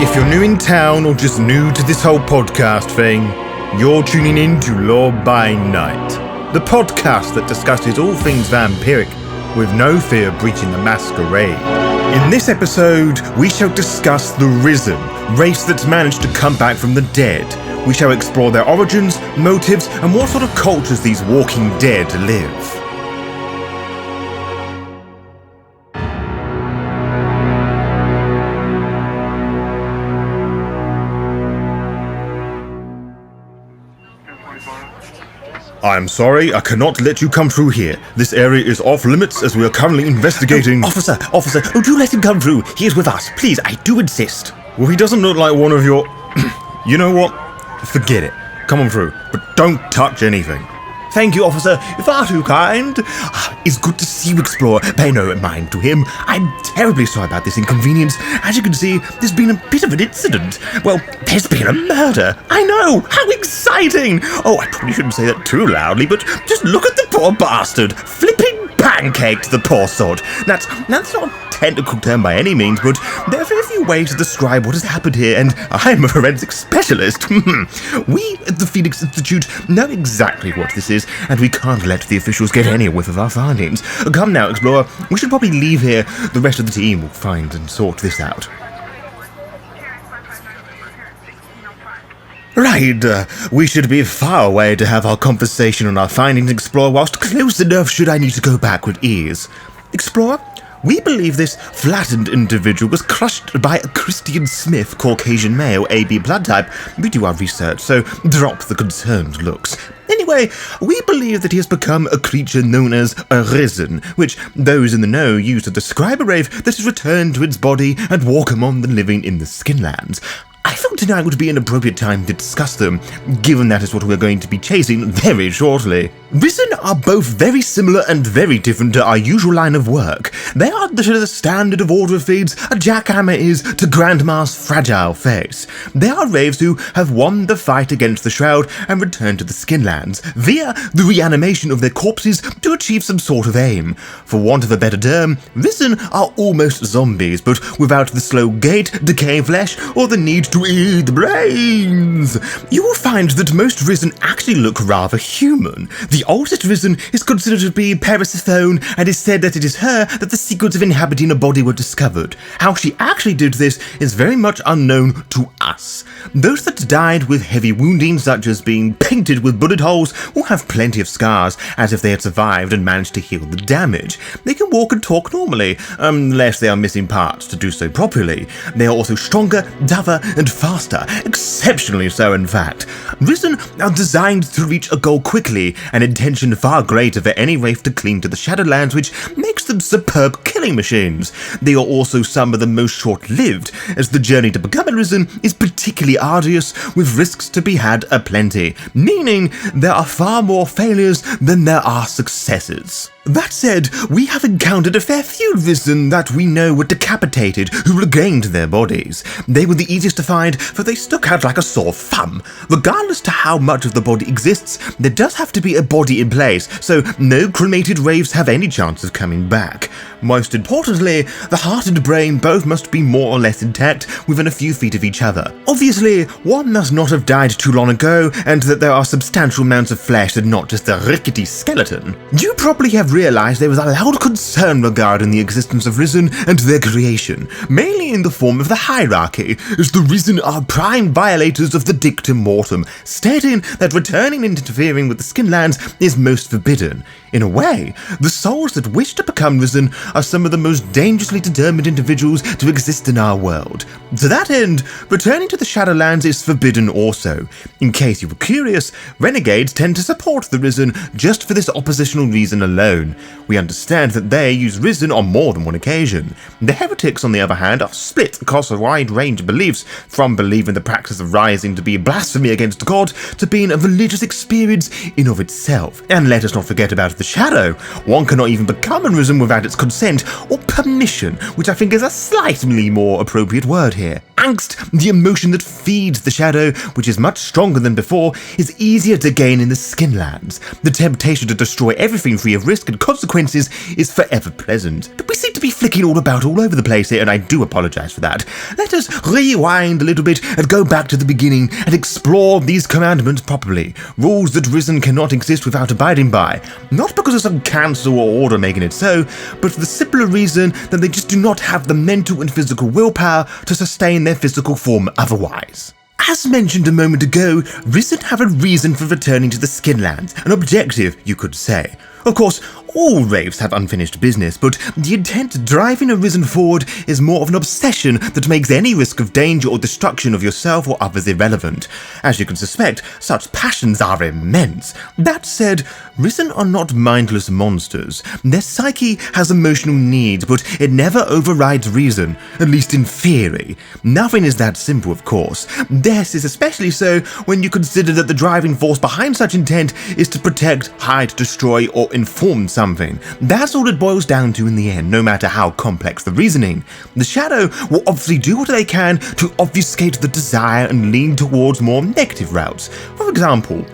If you're new in town or just new to this whole podcast thing, you're tuning in to Law by Night, the podcast that discusses all things vampiric with no fear of breaching the Masquerade. In this episode, we shall discuss the Risen, race that's managed to come back from the dead. We shall explore their origins, motives, and what sort of cultures these walking dead live. I'm sorry, I cannot let you come through here. This area is off limits as we are currently investigating— Officer, do let him come through. He is with us. Please, I do insist. Well, he doesn't look like one of your— You know what? Forget it. Come on through, but don't touch anything. Thank you, officer. Far too kind. It's good to see you, Explorer. Pay no mind to him. I'm terribly sorry about this inconvenience. As you can see, there's been a bit of an incident. Well, there's been a murder. I know. How exciting. Oh, I probably shouldn't say that too loudly, but just look at the poor bastard. Flipping pancaked, the poor sod. That's not a technical term by any means, but there are very few ways to describe what has happened here, and I'm a forensic specialist. We at the Phoenix Institute know exactly what this is, and we can't let the officials get any whiff of our findings. Come now, Explorer, we should probably leave here. The rest of the team will find and sort this out. Right, we should be far away to have our conversation on our findings, Explorer, whilst close enough should I need to go back with ease. Explorer, we believe this flattened individual was crushed by a Christian Smith, Caucasian male, AB blood type. We do our research, so drop the concerned looks. Anyway, we believe that he has become a creature known as a Risen, which those in the know use to describe a wraith that has returned to its body and walk among the living in the Skinlands. I thought tonight would be an appropriate time to discuss them, given that is what we're going to be chasing very shortly. Risen are both very similar and very different to our usual line of work. They are the standard of order of feeds a jackhammer is to Grandma's fragile face. They are wraiths who have won the fight against the Shroud and returned to the Skinlands via the reanimation of their corpses to achieve some sort of aim. For want of a better term, Risen are almost zombies, but without the slow gait, decaying flesh, or the need to eat the brains. You will find that most Risen actually look rather human. The oldest Risen is considered to be Persephone, and is said that it is her that the secrets of inhabiting a body were discovered. How she actually did this is very much unknown to us. Those that died with heavy wounding, such as being painted with bullet holes, will have plenty of scars, as if they had survived and managed to heal the damage. They can walk and talk normally, unless they are missing parts to do so properly. They are also stronger, tougher, and faster, exceptionally so in fact. Risen are designed to reach a goal quickly, an intention far greater for any wraith to cling to the Shadowlands, which makes them superb killing machines. They are also some of the most short-lived, as the journey to become a Risen is particularly arduous, with risks to be had aplenty, meaning there are far more failures than there are successes. That said, we have encountered a fair few Risen that we know were decapitated who regained their bodies. They were the easiest to find, for they stuck out like a sore thumb. Regardless to how much of the body exists, there does have to be a body in place, so no cremated wraiths have any chance of coming back. Most importantly, the heart and brain both must be more or less intact, within a few feet of each other. Obviously, one must not have died too long ago, and that there are substantial amounts of flesh and not just a rickety skeleton. You probably have realized there is a loud concern regarding the existence of Risen and their creation, mainly in the form of the hierarchy, as the Risen are prime violators of the dictum mortem, stating that returning and interfering with the Skinlands is most forbidden. In a way, the souls that wish to become Risen are some of the most dangerously determined individuals to exist in our world. To that end, returning to the Shadowlands is forbidden also. In case you were curious, renegades tend to support the Risen just for this oppositional reason alone. We understand that they use Risen on more than one occasion. The heretics, on the other hand, are split across a wide range of beliefs, from believing the practice of rising to be blasphemy against God, to being a religious experience in of itself. And let us not forget about the Shadow. One cannot even become a Risen without its consent or permission, which I think is a slightly more appropriate word here. Angst, the emotion that feeds the Shadow, which is much stronger than before, is easier to gain in the Skinlands. The temptation to destroy everything free of risk and consequences is forever present. But we seem to be flicking all over the place here, and I do apologize for that. Let us rewind a little bit and go back to the beginning and explore these commandments properly. Rules that Risen cannot exist without abiding by. Not because of some council or order making it so, but for the simpler reason that they just do not have the mental and physical willpower to sustain their physical form otherwise. As mentioned a moment ago, Risen have a reason for returning to the Skinlands, an objective, you could say. Of course, all Wraiths have unfinished business, but the intent driving a Risen forward is more of an obsession that makes any risk of danger or destruction of yourself or others irrelevant. As you can suspect, such passions are immense. That said, Risen are not mindless monsters. Their psyche has emotional needs, but it never overrides reason, at least in theory. Nothing is that simple, of course. This is especially so when you consider that the driving force behind such intent is to protect, hide, destroy, or inform something. That's all it boils down to in the end, no matter how complex the reasoning. The Shadow will obviously do what they can to obfuscate the desire and lean towards more negative routes. For example,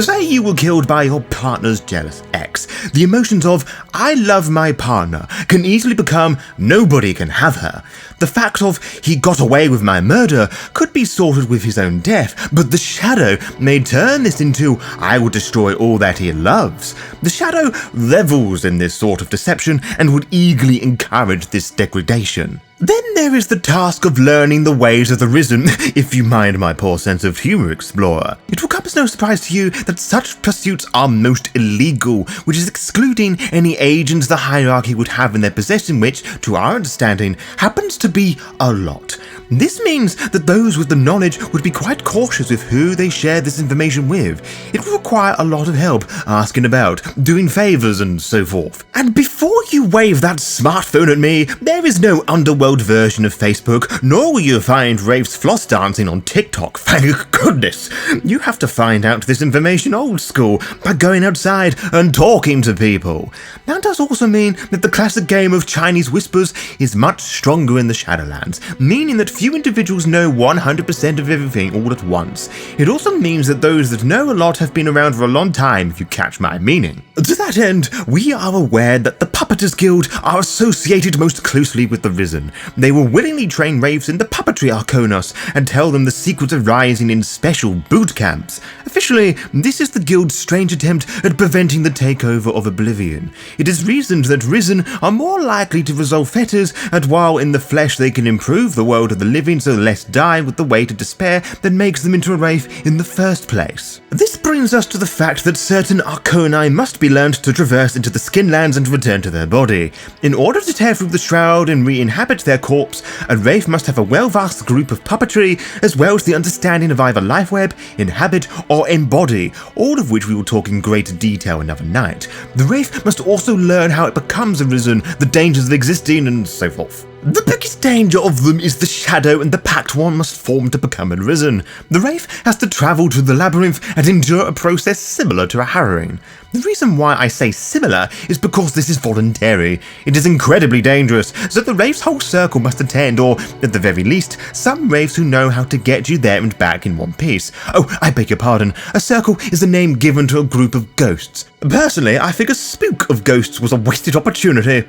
say you were killed by your partner's jealous ex. The emotions of, I love my partner, can easily become, nobody can have her. The fact of, he got away with my murder, could be sorted with his own death, but the Shadow may turn this into, I will destroy all that he loves. The Shadow revels in this sort of deception and would eagerly encourage this degradation. Then there is the task of learning the ways of the Risen, if you mind my poor sense of humor, Explorer. It will come as no surprise to you that such pursuits are most illegal, which is excluding any agents the hierarchy would have in their possession, which, to our understanding, happens to be a lot. This means that those with the knowledge would be quite cautious with who they share this information with. It will require a lot of help, asking about, doing favors, and so forth. And before you wave that smartphone at me, there is no underworld version of Facebook, nor will you find Wraiths floss dancing on TikTok, thank goodness. You have to find out this information old school, by going outside and talking to people. That does also mean that the classic game of Chinese whispers is much stronger in the Shadowlands, meaning that few individuals know 100% of everything all at once. It also means that those that know a lot have been around for a long time, if you catch my meaning. To that end, we are aware that the Puppeters Guild are associated most closely with the Risen. They will willingly train Wraiths in the puppetry Arconos and tell them the secrets of rising in special boot camps. Officially, this is the Guild's strange attempt at preventing the takeover of Oblivion. It is reasoned that Risen are more likely to resolve fetters, and while in the flesh they can improve the world of the living so less die with the weight of despair that makes them into a Wraith in the first place. This brings us to the fact that certain Arconi must be learned to traverse into the Skinlands and return to their body. In order to tear through the shroud and re-inhabit their corpse, a Wraith must have a well-versed group of puppetry, as well as the understanding of either lifeweb, inhabit, or embody, all of which we will talk in greater detail another night. The Wraith must also learn how it becomes a Risen, the dangers of existing, and so forth. The biggest danger of them is the Shadow and the pact one must form to become a Risen. The Wraith has to travel to the labyrinth and endure a process similar to a harrowing. The reason why I say similar is because this is voluntary. It is incredibly dangerous, so the Wraith's whole circle must attend, or, at the very least, some Wraiths who know how to get you there and back in one piece. Oh, I beg your pardon, a circle is a name given to a group of ghosts. Personally, I think a spook of ghosts was a wasted opportunity.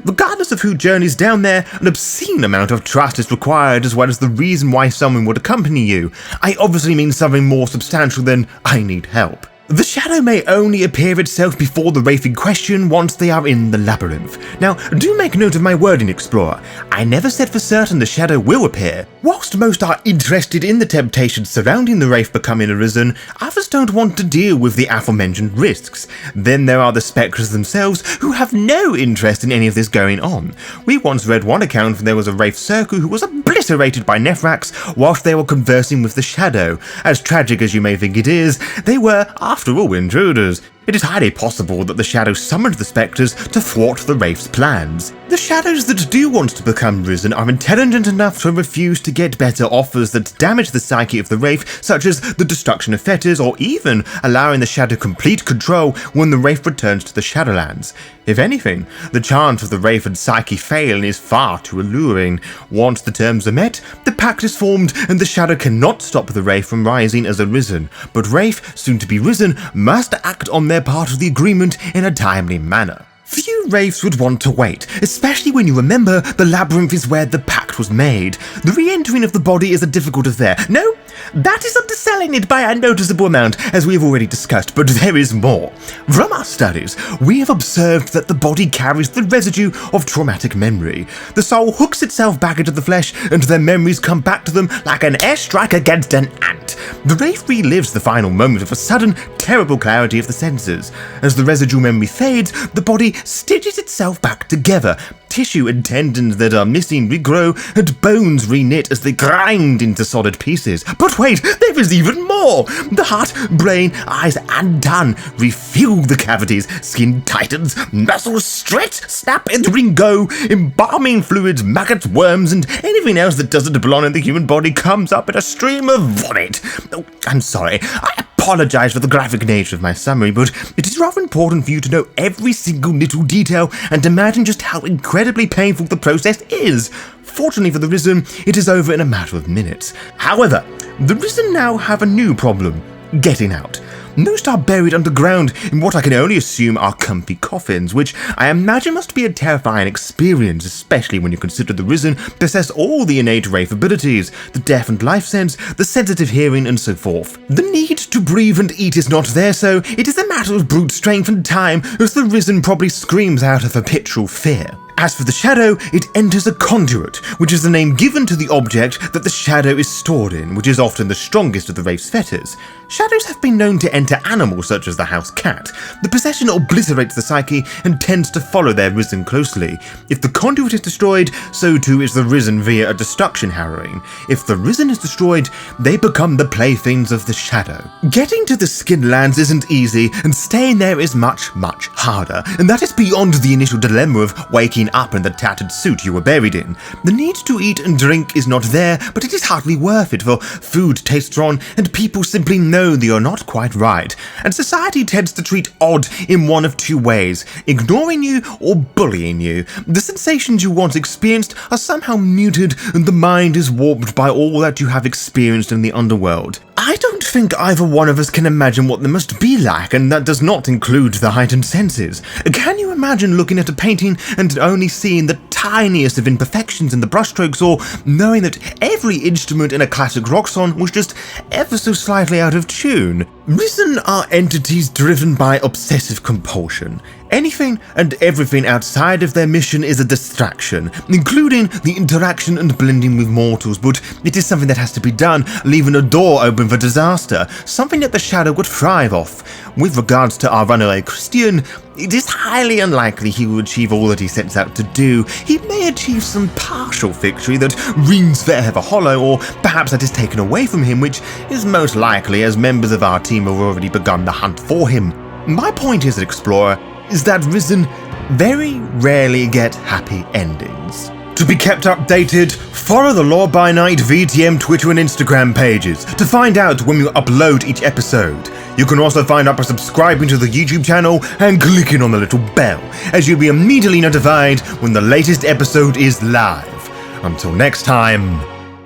Regardless of who journeys down there, an obscene amount of trust is required, as well as the reason why someone would accompany you. I obviously mean something more substantial than, I need help. The Shadow may only appear itself before the Wraith in question once they are in the labyrinth. Now, do make note of my wording, Explorer. I never said for certain the Shadow will appear. Whilst most are interested in the temptations surrounding the Wraith becoming a Risen, others don't want to deal with the aforementioned risks. Then there are the Spectres themselves, who have no interest in any of this going on. We once read one account where there was a Wraith circle who was obliterated by Nephrax whilst they were conversing with the Shadow. As tragic as you may think it is, they were, after all, intruders. It is highly possible that the Shadow summoned the Spectres to thwart the Wraith's plans. The Shadows that do want to become Risen are intelligent enough to refuse to get better offers that damage the psyche of the Wraith, such as the destruction of fetters, or even allowing the Shadow complete control when the Wraith returns to the Shadowlands. If anything, the chance of the Wraith and psyche failing is far too alluring. Once the terms are met, the pact is formed, and the Shadow cannot stop the Wraith from rising as a Risen, but Wraith, soon to be Risen, must act on their part of the agreement in a timely manner. Few Wraiths would want to wait, especially when you remember the labyrinth is where the pact was made. The re-entering of the body is a difficult affair. No, that is underselling it by a noticeable amount, as we have already discussed, but there is more. From our studies, we have observed that the body carries the residue of traumatic memory. The soul hooks itself back into the flesh, and their memories come back to them like an airstrike against an ant. The Wraith relives the final moment of a sudden, terrible clarity of the senses. As the residual memory fades, the body stitches itself back together. Tissue and tendons that are missing regrow, and bones reknit as they grind into solid pieces. But wait, there is even more! The heart, brain, eyes, and tongue refill the cavities. Skin tightens, muscles stretch, snap, and ringo. Embalming fluids, maggots, worms, and anything else that doesn't belong in the human body comes up in a stream of vomit. Oh, I'm sorry. I apologize for the graphic nature of my summary, but it is rather important for you to know every single little detail and imagine just how incredibly painful the process is. Fortunately for the Risen, it is over in a matter of minutes. However, the Risen now have a new problem: getting out. Most are buried underground in what I can only assume are comfy coffins, which I imagine must be a terrifying experience, especially when you consider the Risen possess all the innate Wraith abilities, the deafened life sense, the sensitive hearing, and so forth. The need to breathe and eat is not there, so it is a matter of brute strength and time, as the Risen probably screams out of habitual fear. As for the shadow, it enters a conduit, which is the name given to the object that the shadow is stored in, which is often the strongest of the Wraith's fetters. Shadows have been known to enter animals such as the house cat. The possession obliterates the psyche and tends to follow their Risen closely. If the conduit is destroyed, so too is the Risen via a destruction harrowing. If the Risen is destroyed, they become the playthings of the shadow. Getting to the Skinlands isn't easy, and staying there is much, much harder, and that is beyond the initial dilemma of waking up in the tattered suit you were buried in. The need to eat and drink is not there, but it is hardly worth it, for food tastes wrong, and people simply know they are not quite right, and society tends to treat odd in one of two ways: ignoring you or bullying you. The sensations you once experienced are somehow muted, and the mind is warped by all that you have experienced in the underworld. I don't think either one of us can imagine what they must be like, and that does not include the heightened senses. Can you imagine looking at a painting and only seeing the tiniest of imperfections in the brushstrokes, or knowing that every instrument in a classic rock song was just ever so slightly out of tune? Risen are entities driven by obsessive compulsion. Anything and everything outside of their mission is a distraction, including the interaction and blending with mortals, but it is something that has to be done, leaving a door open for disaster, something that the Shadow would thrive off. With regards to our runaway Christian, it is highly unlikely he will achieve all that he sets out to do. He may achieve some partial victory that rings forever hollow, or perhaps that is taken away from him, which is most likely, as members of our team have already begun the hunt for him. My point is, Explorer, is that Risen very rarely get happy endings. To be kept updated, follow the Law by Night VTM Twitter and Instagram pages to find out when we upload each episode. You can also find out by subscribing to the YouTube channel and clicking on the little bell, as you'll be immediately notified when the latest episode is live. Until next time,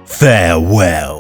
farewell.